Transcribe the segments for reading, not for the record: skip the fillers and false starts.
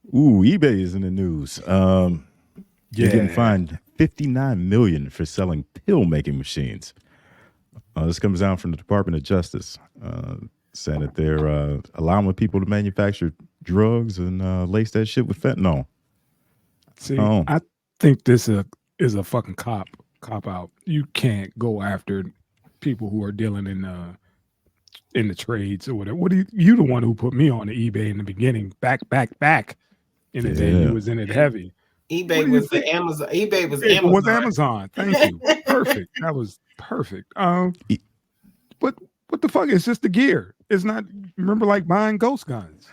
Ooh, eBay is in the news. They're getting Yeah. fined 59 million for selling pill making machines. This comes down from the Department of Justice, saying that they're allowing people to manufacture drugs and lace that shit with fentanyl. See, Oh, I think this is a fucking cop out. You can't go after people who are dealing in the trades or whatever. What do you the one who put me on the eBay in the beginning, back in the day. You yeah. was in it And heavy. What eBay do you was think? the Amazon. eBay was It was Amazon. Amazon. Thank you. Perfect. That was perfect. E- But what the fuck? It's just the gear. It's not. Remember, like buying ghost guns.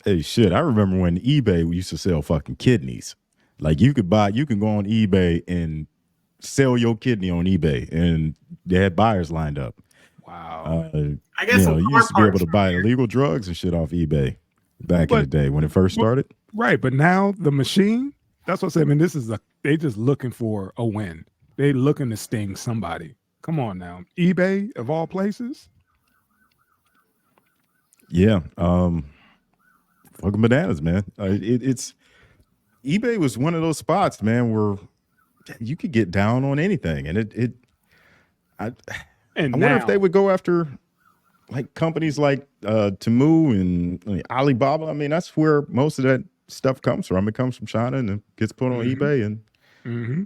Hey, shit. I remember when eBay used to sell fucking kidneys. Like you can go on eBay and sell your kidney on eBay, and they had buyers lined up. Wow. Uh, I guess some you car used to be able parts to from buy there. illegal drugs and shit off eBay back in the But, day when it first but started. right. But now the machine. That's what I said. I mean, this is a. They just looking for a win. They looking to sting somebody. Come on now, eBay of all places. Yeah, fucking bananas, man. It's eBay was one of those spots, man, where you could get down on anything, and I I And wonder if they now, would go after like companies like Temu and Alibaba. I mean, that's where most of that stuff comes from. It comes from China and it gets put on hmm eBay, and hmm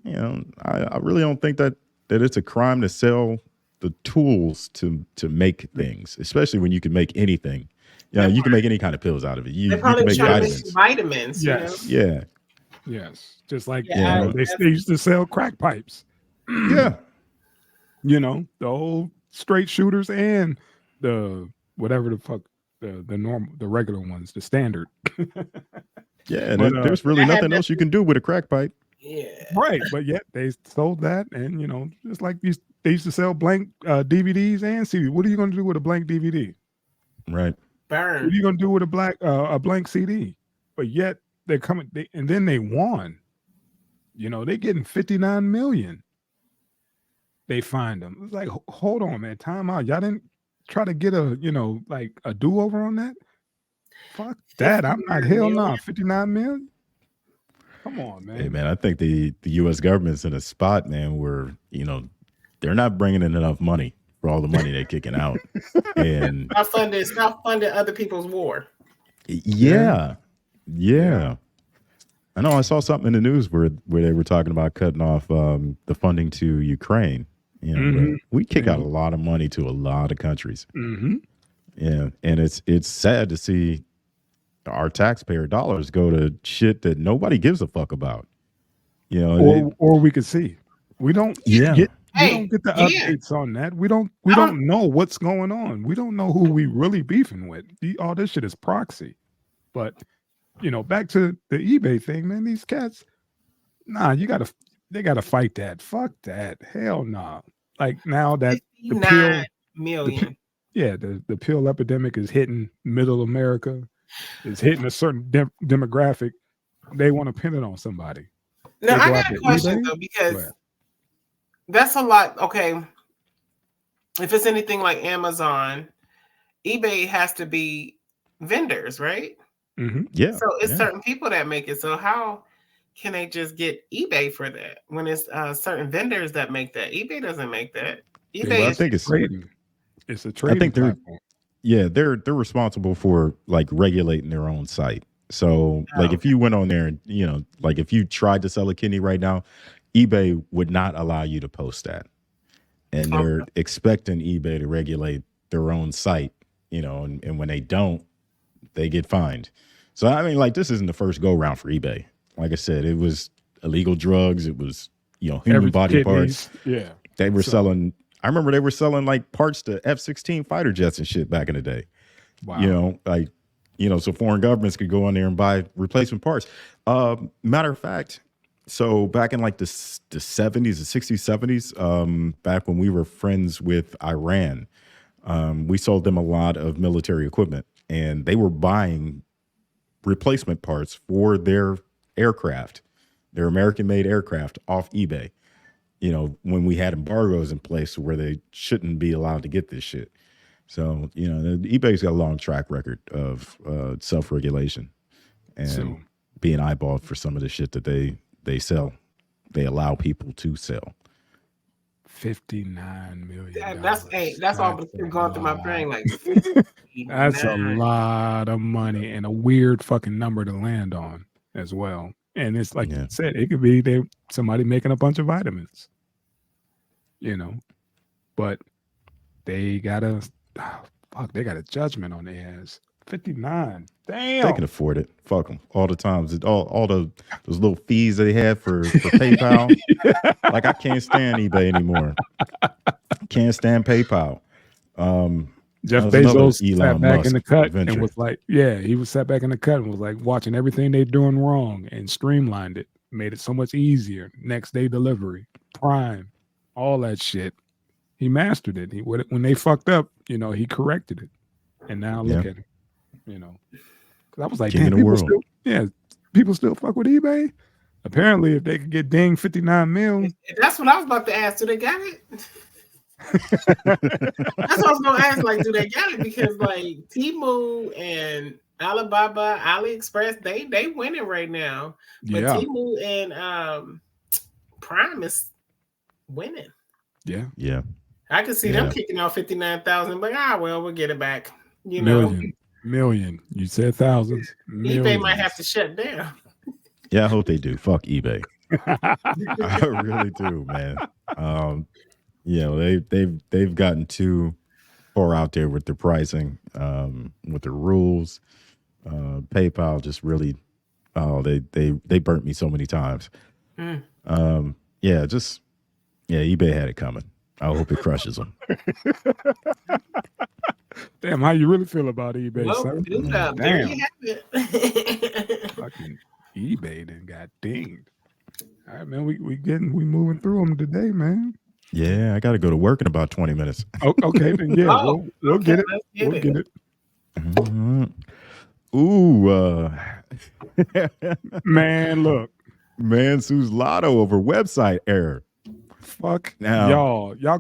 I really don't think that it's a crime to sell the tools to make things, especially when you can make anything. Yeah, That you can part. make any kind of pills out of it. They You probably can was make trying to make you vitamins. vitamins. yes, Yeah, yes. Just like Yeah, yeah, they used to sell crack pipes. yeah. The old straight shooters and the whatever the fuck the normal the regular ones, the standard. Yeah, and But there's really that had nothing else you nothing. can do with a crack pipe. Yeah. right, but yet they sold that, and just like these they used to sell blank DVDs and CD. What are you going to do with a blank DVD? Right. What are Burn. you going to do with a blank CD? But yet they're coming, and then they won. They getting 59 million. They find them. It's like, hold on, man, time out. Y'all didn't try to get a like a do over on that. Fuck that. I'm not 59 hell million. no. 59 million. Come on, Hey man. man, I think the U.S. government's in a spot, man, where they're not bringing in enough money for all the money they're kicking out, and Stop funding other people's war. Yeah, yeah, yeah. yeah. I know I saw something in the news where they were talking about cutting off the funding to Ukraine. But Mm-hmm. we kick out a And lot of money to a lot of countries. mm-hmm. Yeah, and it's sad to see our taxpayer dollars go to shit that nobody gives a fuck about. Or we could see. We don't Yeah, get we don't Hey, get the yeah. updates on that. We I don't. don't know what's going on. We don't know who we really beefing with. All this shit is proxy. But back to the eBay thing, man. These cats, nah, they gotta fight that. Fuck that. Hell nah. Like now that the 59 pill, the pi- million. yeah, the pill epidemic is hitting middle America, is hitting a certain demographic. They want to pin it on somebody. Now They I go got after a question eBay. though, Go because ahead. that's a lot. Okay, if it's anything like Amazon, eBay has to be vendors, right? Hmm. yeah, So it's yeah. certain people that make it. So how can they just get eBay for that when it's certain vendors that make that? eBay doesn't make that. They Well, eBay I is think just it's trading. It's a I trading think they're platform. yeah they're responsible for like regulating their own site. So like oh, if you went on there and like if you tried to sell a kidney right now, eBay would not allow you to post that, and okay. they're expecting eBay to regulate their own site. And when they don't, they get fined. So I mean, like this isn't the first go round for eBay. Like I said, it was illegal drugs. It was human Every body parts. kidneys. Yeah. They were So selling. I remember they were selling like parts to F-16 fighter jets and shit back in the day. wow. Like so foreign governments could go on there and buy replacement parts. Matter of fact, so back in like the 70s, the 60s, 70s, back when we were friends with Iran, we sold them a lot of military equipment, and they were buying replacement parts for their aircraft, their American made aircraft off eBay. When we had embargoes in place where they shouldn't be allowed to get this shit. So, eBay's got a long track record of self regulation. And So being eyeballed for some of the shit that they sell. They allow people to sell. $59 million. That's all going through my brain. Like, that's a lot of money and a weird fucking number to land on as well. And it's like you said, it could be somebody making a bunch of vitamins, you know, but they got a judgment on their ass. 59. Damn. They can afford it. Fuck them. All the times, all those little fees they have for PayPal. Like, I can't stand eBay anymore. Can't stand PayPal. Jeff Bezos sat back in the cut and was like, he sat back in the cut and was like watching everything they're doing wrong and streamlined it, made it so much easier. Next day delivery, Prime, all that shit. He mastered it. When they fucked up, you know, he corrected it. And now look at him, you know. Because I was like, King damn, people still fuck with eBay? Apparently, if they could get dinged 59 mil. That's what I was about to ask. Do they got it? That's what I was gonna ask. Like, do they got it? Because like Temu and Alibaba, AliExpress, they winning right now. But Temu and Prime is winning. Yeah. I can see them kicking out 59,000, but we'll get it back. You Million. You said thousands. eBay might have to shut down. Yeah, I hope they do. Fuck eBay. I really do, man. They've gotten too far out there with their pricing, with the rules. PayPal just really, they burnt me so many times. eBay had it coming. I hope it crushes them. Damn, how you really feel about eBay, son? There you have it. Fucking eBay then got dinged. All right, man, we moving through them today, man. Yeah, I got to go to work in about 20 minutes. Okay, then we'll get it. We'll get it. Mm-hmm. Ooh, man, look, man sues Lotto over website error. Fuck now, y'all gonna